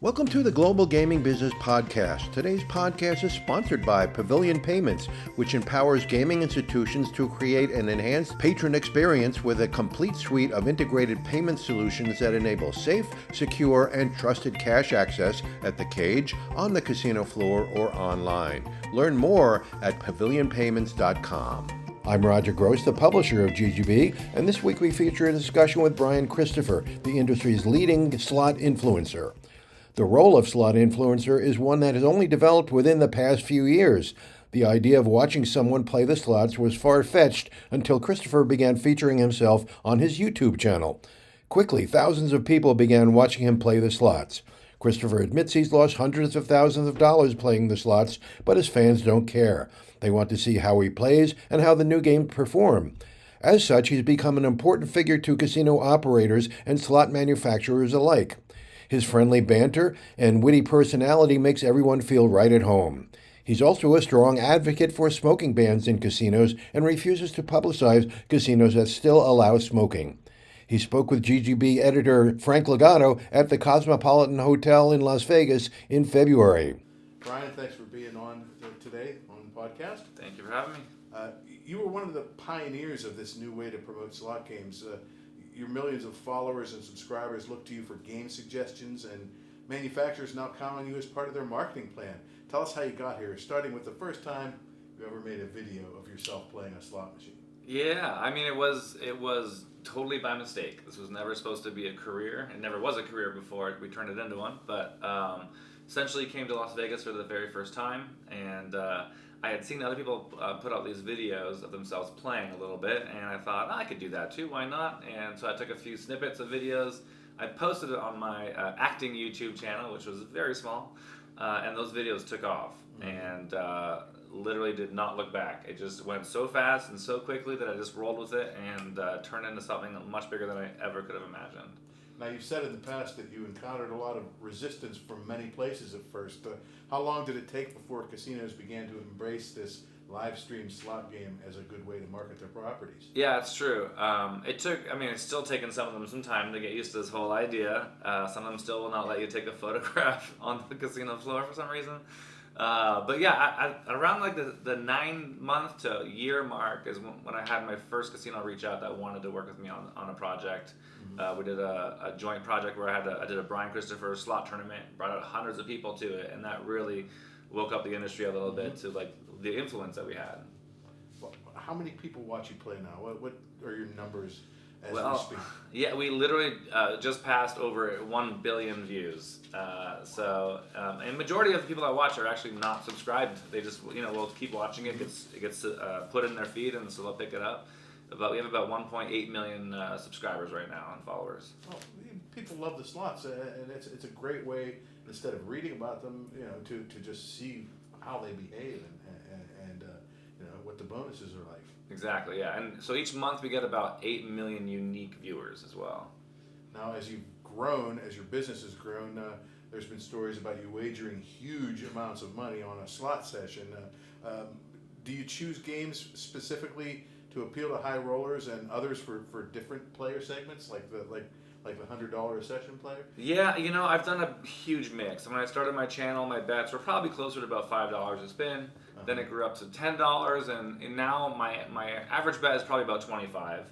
Welcome to the Global Gaming Business Podcast. Today's podcast is sponsored by Pavilion Payments, which empowers gaming institutions to create an enhanced patron experience with a complete suite of integrated payment solutions that enable safe, secure, and trusted cash access at the cage, on the casino floor, or online. Learn more at pavilionpayments.com. I'm Roger Gross, the publisher of GGB, and this week we feature a discussion with Brian Christopher, the industry's leading slot influencer. The role of slot influencer is one that has only developed within the past few years. The idea of watching someone play the slots was far-fetched until Christopher began featuring himself on his YouTube channel. Quickly, thousands of people began watching him play the slots. Christopher admits he's lost hundreds of thousands of dollars playing the slots, but his fans don't care. They want to see how he plays and how the new games perform. As such, he's become an important figure to casino operators and slot manufacturers alike. His friendly banter and witty personality makes everyone feel right at home. He's also a strong advocate for smoking bans in casinos and refuses to publicize casinos that still allow smoking. He spoke with GGB editor Frank Legato at the Cosmopolitan Hotel in Las Vegas in February. Brian, thanks for being on today on the podcast. Thank you for having me. You were one of the pioneers of this new way to promote slot games. Your millions of followers and subscribers look to you for game suggestions, and manufacturers now count on you as part of their marketing plan. Tell us how you got here, starting with the first time you ever made a video of yourself playing a slot machine. Yeah, I mean, it was totally by mistake. This was never supposed to be a career. It never was a career before we turned it into one. But essentially came to Las Vegas for the very first time, and I had seen other people put out these videos of themselves playing a little bit, and I thought, I could do that too, why not? And so I took a few snippets of videos, I posted it on my acting YouTube channel, which was very small, and those videos took off, and literally did not look back. It just went so fast and so quickly that I just rolled with it and turned into something much bigger than I ever could have imagined. Now, you've said in the past that you encountered a lot of resistance from many places at first. How long did it take before casinos began to embrace this live stream slot game as a good way to market their properties? Yeah, it's true. It's still taken some of them some time to get used to this whole idea. Some of them still will not let you take a photograph on the casino floor for some reason. But yeah, I around like the 9-month to year mark is when I had my first casino reach out that wanted to work with me on a project. We did a joint project where I did a Brian Christopher slot tournament, brought out hundreds of people to it, and that really woke up the industry a little bit to like the influence that we had. Well, how many people watch you play now? What are your numbers as we speak? Yeah, we literally just passed over 1 billion views. And majority of the people that watch are actually not subscribed. They just will keep watching it. It gets put in their feed, and so they'll pick it up. But we have about 1.8 million subscribers right now and followers. Well, people love the slots, and it's a great way, instead of reading about them, to just see how they behave and what the bonuses are like. Exactly, yeah. And so each month we get about 8 million unique viewers as well. Now, as you've grown, as your business has grown, there's been stories about you wagering huge amounts of money on a slot session. Do you choose games specifically to appeal to high rollers and others for different player segments, like the $100 a session player? Yeah, I've done a huge mix. When I started my channel, my bets were probably closer to about $5 a spin. Then it grew up to $10, and now my average bet is probably about $25.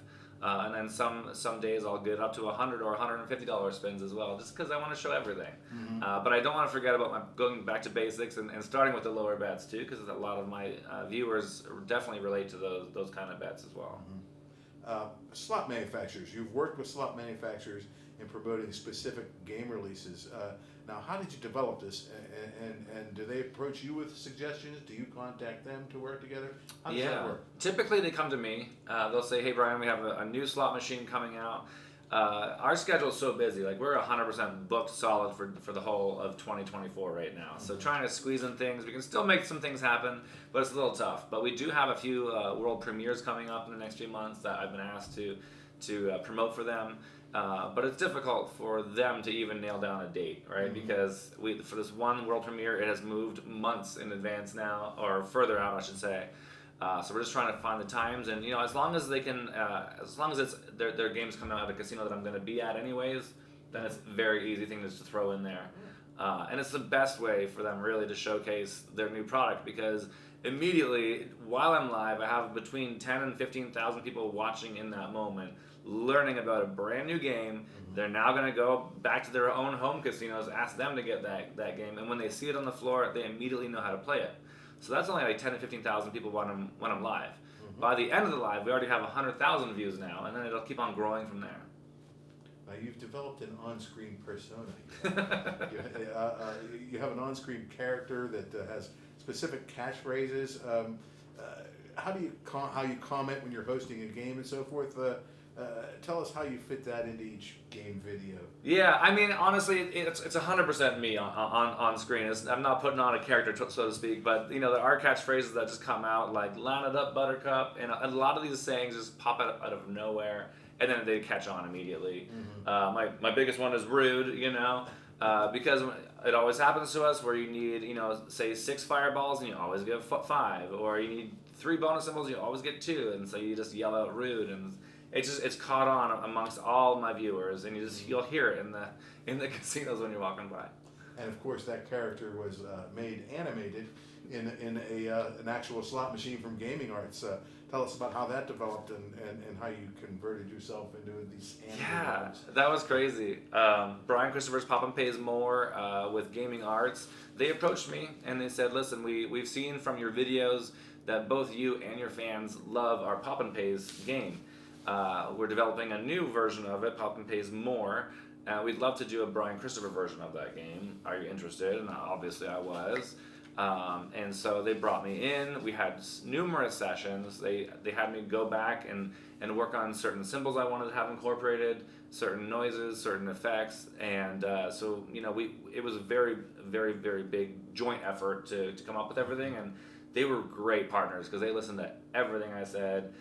And then some days I'll get up to $100 or $150 spins as well, just because I want to show everything. But I don't want to forget about going back to basics and starting with the lower bets too, because a lot of my viewers definitely relate to those kind of bets as well. Slot manufacturers. You've worked with slot manufacturers in promoting specific game releases. Now, how did you develop this? And do they approach you with suggestions? Do you contact them to work together? How does that work? Typically they come to me. They'll say, hey, Brian, we have a new slot machine coming out. Our schedule is so busy. Like, we're 100% booked solid for the whole of 2024 right now. So trying to squeeze in things. We can still make some things happen, but it's a little tough. But we do have a few world premieres coming up in the next few months that I've been asked to promote for them. But it's difficult for them to even nail down a date, right? Because for this one world premiere, it has moved months in advance now, or further out, I should say. So we're just trying to find the times, and as long as they can, as long as it's their games coming out of a casino that I'm going to be at anyways, then it's a very easy thing just to throw in there. And it's the best way for them really to showcase their new product, because immediately while I'm live, I have between 10 and 15,000 people watching in that moment, learning about a brand new game. They're now going to go back to their own home casinos, ask them to get that game, and when they see it on the floor, they immediately know how to play it. So that's only like 10 to 15,000 people when I'm live. By the end of the live, we already have 100,000 views now, and then it'll keep on growing from there. Now you've developed an on-screen persona. You have an on-screen character that has specific catchphrases. How you comment when you're hosting a game and so forth? Tell us how you fit that into each game video. Yeah, I mean, honestly, it's 100% me on screen. I'm not putting on a character, so to speak, but there are catchphrases that just come out, like "line it up, Buttercup," and a lot of these sayings just pop out of nowhere, and then they catch on immediately. My biggest one is "rude," because it always happens to us where you need, say 6 fireballs and you always get 5, or you need 3 bonus symbols, you always get 2, and so you just yell out "rude," and it's caught on amongst all my viewers, and you'll hear it in the casinos when you're walking by. And of course, that character was made animated in an actual slot machine from Gaming Arts. Tell us about how that developed and how you converted yourself into these animated games. That was crazy. Brian Christopher's Pop and Pays More with Gaming Arts, they approached me and they said, listen, we've seen from your videos that both you and your fans love our Pop and Pays game. We're developing a new version of it, Pop and Pays More. We'd love to do a Brian Christopher version of that game. Are you interested? And obviously I was. And so they brought me in. We had numerous sessions. They had me go back and work on certain symbols I wanted to have incorporated, certain noises, certain effects, and so it was a very, very, very big joint effort to come up with everything. And they were great partners because they listened to everything I said.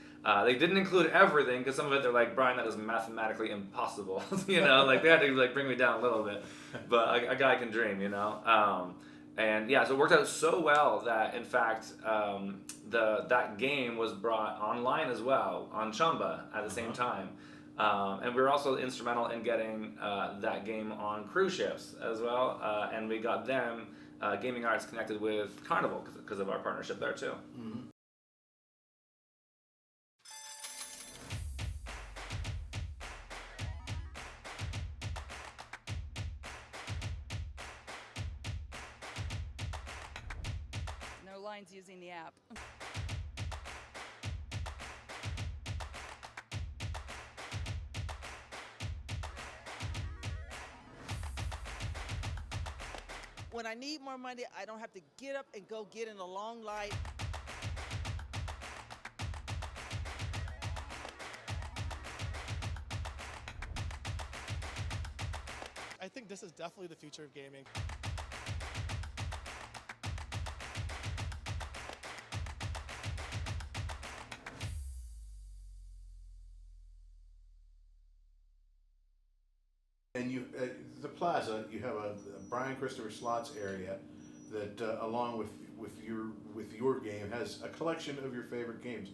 They didn't include everything because some of it they're like, Brian, that is mathematically impossible. Like they had to bring me down a little bit, but a guy can dream, And yeah, so it worked out so well that in fact that game was brought online as well on Chumba at the same time. And we were also instrumental in getting that game on cruise ships as well, and we got them, Gaming Arts, connected with Carnival because of our partnership there too. No lines using the app. When I need more money, I don't have to get up and go get in a long line. I think this is definitely the future of gaming. And you, the plaza, you have a Brian Christopher Slots area that, along with your game, has a collection of your favorite games.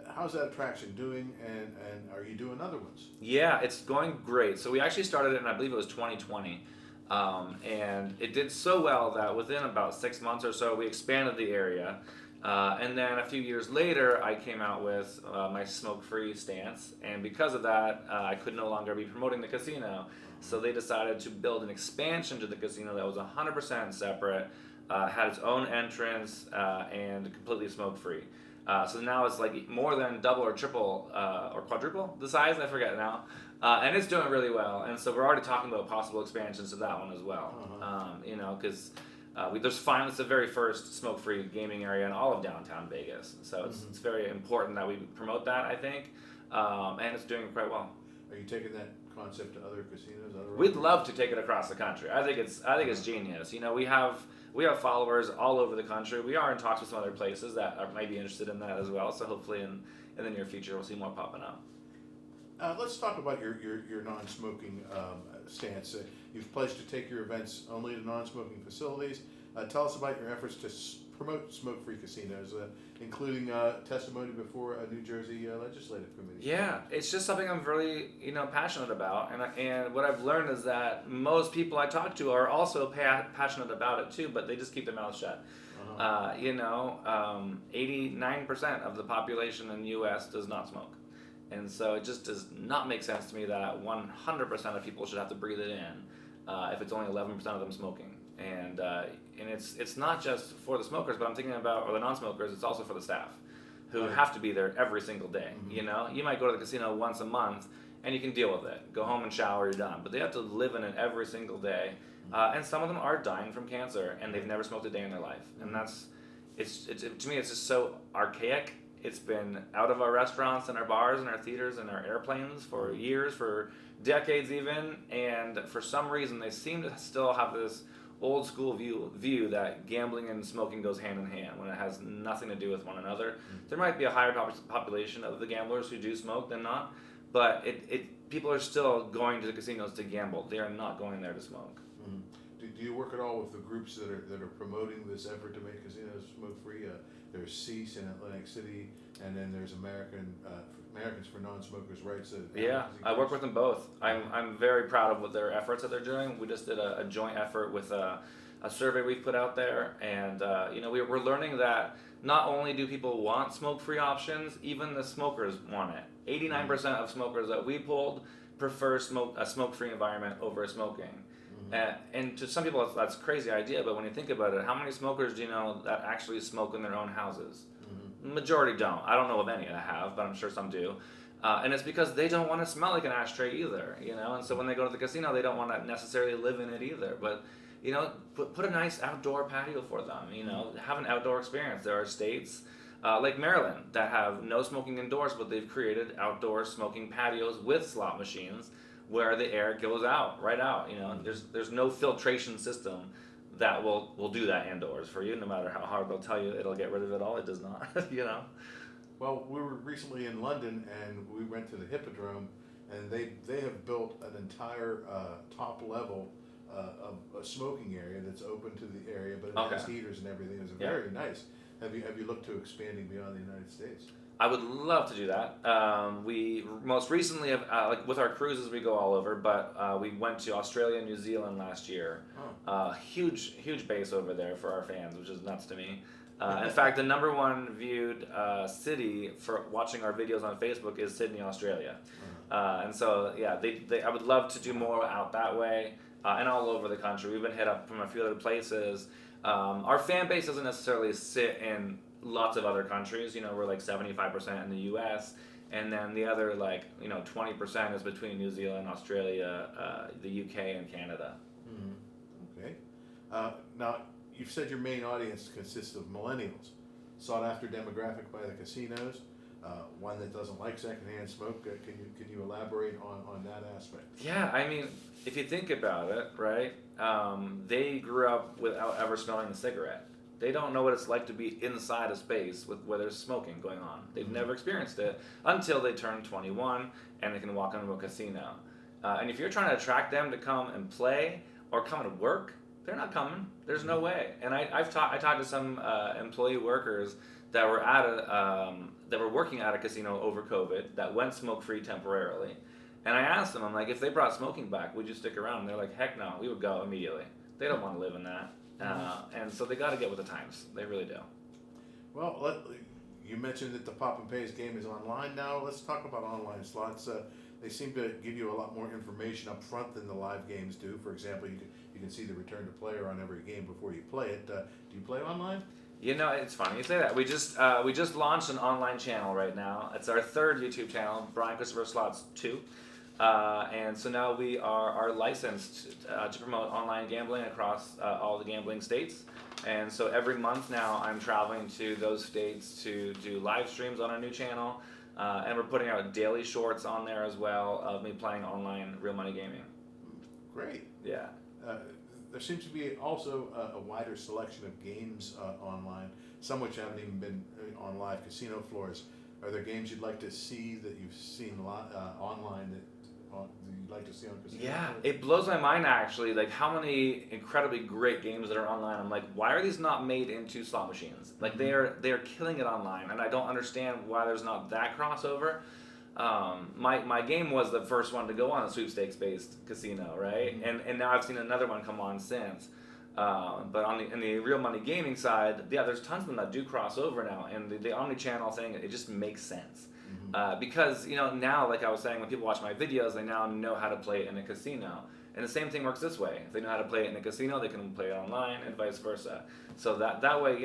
How's that attraction doing, and are you doing other ones? Yeah, it's going great. So we actually started it in, I believe it was 2020, and it did so well that within about 6 months or so, we expanded the area. And then a few years later, I came out with my smoke-free stance, and because of that, I could no longer be promoting the casino. So they decided to build an expansion to the casino that was 100% separate, had its own entrance, and completely smoke-free. So now it's like more than double or triple or quadruple the size, I forget now. And it's doing really well. And so we're already talking about possible expansions to that one as well. Because it's the very first smoke-free gaming area in all of downtown Vegas. So it's very important that we promote that, I think. And it's doing quite well. Are you taking that concept to other casinos? We'd love to take it across the country. I think it's genius. We have followers all over the country. We are in talks with some other places that might be interested in that as well. So hopefully in the near future we'll see more popping up. Let's talk about your non-smoking stance. You've pledged to take your events only to non-smoking facilities. Tell us about your efforts to promote smoke-free casinos, including testimony before a New Jersey legislative committee. Yeah, it's just something I'm really, passionate about, and what I've learned is that most people I talk to are also passionate about it too, but they just keep their mouths shut. 89% of the population in the U.S. does not smoke, and so it just does not make sense to me that 100% of people should have to breathe it in if it's only 11% of them smoking. And it's not just for the smokers, but I'm thinking about, or the non-smokers, it's also for the staff who have to be there every single day. Mm-hmm. You might go to the casino once a month and you can deal with it. Go home and shower, you're done. But they have to live in it every single day. And some of them are dying from cancer and they've never smoked a day in their life. And to me, it's just so archaic. It's been out of our restaurants and our bars and our theaters and our airplanes for years, for decades even. And for some reason, they seem to still have this old school view that gambling and smoking goes hand in hand when it has nothing to do with one another. There might be a higher population of the gamblers who do smoke than not, but people are still going to the casinos to gamble. They are not going there to smoke. Mm-hmm. Do you work at all with the groups that are promoting this effort to make casinos smoke free? There's CEASE in Atlantic City, and then there's Americans for Non-Smokers' Rights. Yeah, I work with them both. I'm very proud of what their efforts that they're doing. We just did a joint effort with a survey we've put out there, and we're learning that not only do people want smoke-free options, even the smokers want it. 89% of smokers that we polled prefer a smoke-free environment over smoking. And to some people that's a crazy idea, but when you think about it, how many smokers do you know that actually smoke in their own houses? Majority don't. I don't know of any that have, but I'm sure some do. And it's because they don't want to smell like an ashtray either, and so when they go to the casino, they don't want to necessarily live in it either. But put a nice outdoor patio for them. Have an outdoor experience. There are states like Maryland that have no smoking indoors, but they've created outdoor smoking patios with slot machines where the air goes right out. There's no filtration system that will do that indoors for you. No matter how hard they'll tell you it'll get rid of it all, it does not. Well, we were recently in London and we went to the Hippodrome, and they have built an entire top level of a smoking area that's open to the area, but it has heaters and everything. It's very nice. Have you looked to expanding beyond the United States? I would love to do that. We most recently have, with our cruises, we go all over, but we went to Australia and New Zealand last year. Huge base over there for our fans, which is nuts to me. In fact, the number one viewed city for watching our videos on Facebook is Sydney, Australia. And so, I would love to do more out that way and all over the country. We've been hit up from a few other places. Our fan base doesn't necessarily sit in lots of other countries. We're like 75% in the U.S. and then the other 20% is between New Zealand, Australia, the U.K. and Canada. Okay. Now, you've said your main audience consists of millennials, sought after demographic by the casinos, one that doesn't like secondhand smoke. Can you elaborate on that aspect? Yeah, I mean, if you think about it, right, they grew up without ever smelling a cigarette. They don't know what it's like to be inside a space where there's smoking going on. They've never experienced it until they turn 21 and they can walk into a casino. And if you're trying to attract them to come and play or come and work, they're not coming. There's no way. And I talked to some employee workers that were working at a casino over COVID that went smoke-free temporarily. And I asked them, I'm like, if they brought smoking back, would you stick around? And they're like, heck no, we would go immediately. They don't want to live in that. And so they got to get with the times. They really do. Well, you mentioned that the Pop and Pays game is online now. Let's talk about online slots. They seem to give you a lot more information up front than the live games do. For example, you can see the return to player on every game before you play it. Do you play online? It's funny you say that. We just launched an online channel right now. It's our third YouTube channel, Brian Christopher Slots 2. And so now we are licensed to promote online gambling across all the gambling states. And so every month now I'm traveling to those states to do live streams on our new channel. And we're putting out daily shorts on there as well of me playing online real money gaming. Great. Yeah. There seems to be also a wider selection of games online, some which haven't even been on live casino floors. Are there games you'd like to see that you've seen online you'd like to see on casino? Yeah, it blows my mind actually, like how many incredibly great games that are online. I'm like, why are these not made into slot machines? Like they're killing it online, and I don't understand why there's not that crossover. My game was the first one to go on a sweepstakes based casino, right? And now I've seen another one come on since. But in the real money gaming side, yeah, there's tons of them that do cross over now, and the omni-channel thing, it just makes sense. Because, now, like I was saying, when people watch my videos, they now know how to play it in a casino. And the same thing works this way. If they know how to play it in a casino, they can play it online, and vice versa. So that way,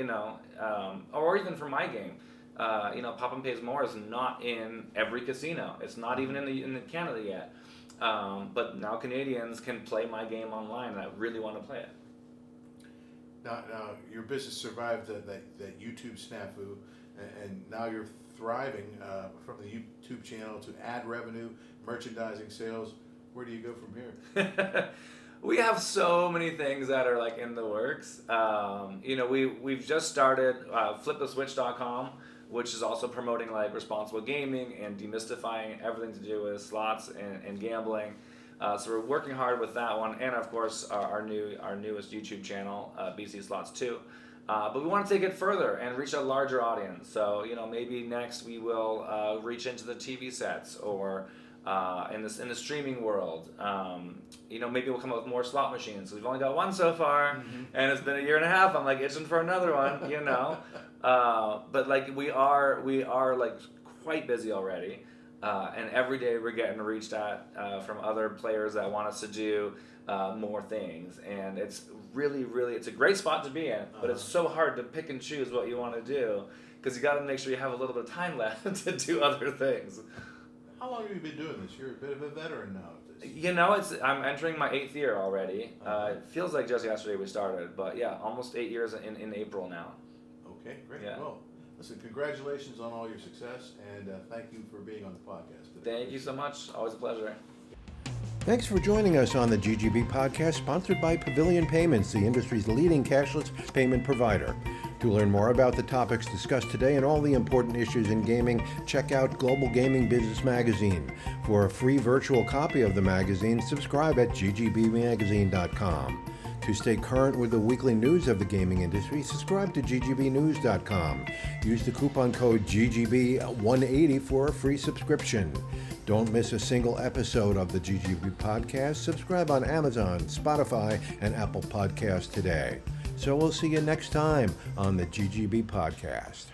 or even for my game, Pop and Pays More is not in every casino. It's not even in Canada yet. But now Canadians can play my game online, and I really want to play it. Now your business survived that YouTube snafu, and now you're thriving from the YouTube channel to ad revenue, merchandising sales. Where do you go from here? We have so many things that are like in the works. We've just started fliptheswitch.com, which is also promoting like responsible gaming and demystifying everything to do with slots and gambling. So we're working hard with that one, and of course our newest YouTube channel, BC Slots 2. But we want to take it further and reach a larger audience. So maybe next we will reach into the TV sets or in the streaming world. Maybe we'll come up with more slot machines. We've only got one so far, and it's been a year and a half. I'm like itching for another one, But like we are like quite busy already. And every day we're getting reached at from other players that want us to do more things, and it's really it's a great spot to be in, but it's so hard to pick and choose what you want to do because you got to make sure you have a little bit of time left to do other things. How long have you been doing this? You're a bit of a veteran now at this. I'm entering my 8th year already. It feels like just yesterday we started, but yeah, almost 8 years in April now. Okay, great. Yeah. Well, listen, congratulations on all your success, and thank you for being on the podcast today. Thank you so much. Always a pleasure. Thanks for joining us on the GGB Podcast, sponsored by Pavilion Payments, the industry's leading cashless payment provider. To learn more about the topics discussed today and all the important issues in gaming, check out Global Gaming Business Magazine. For a free virtual copy of the magazine, subscribe at ggbmagazine.com. To stay current with the weekly news of the gaming industry, subscribe to ggbnews.com. Use the coupon code GGB180 for a free subscription. Don't miss a single episode of the GGB Podcast. Subscribe on Amazon, Spotify, and Apple Podcasts today. So we'll see you next time on the GGB Podcast.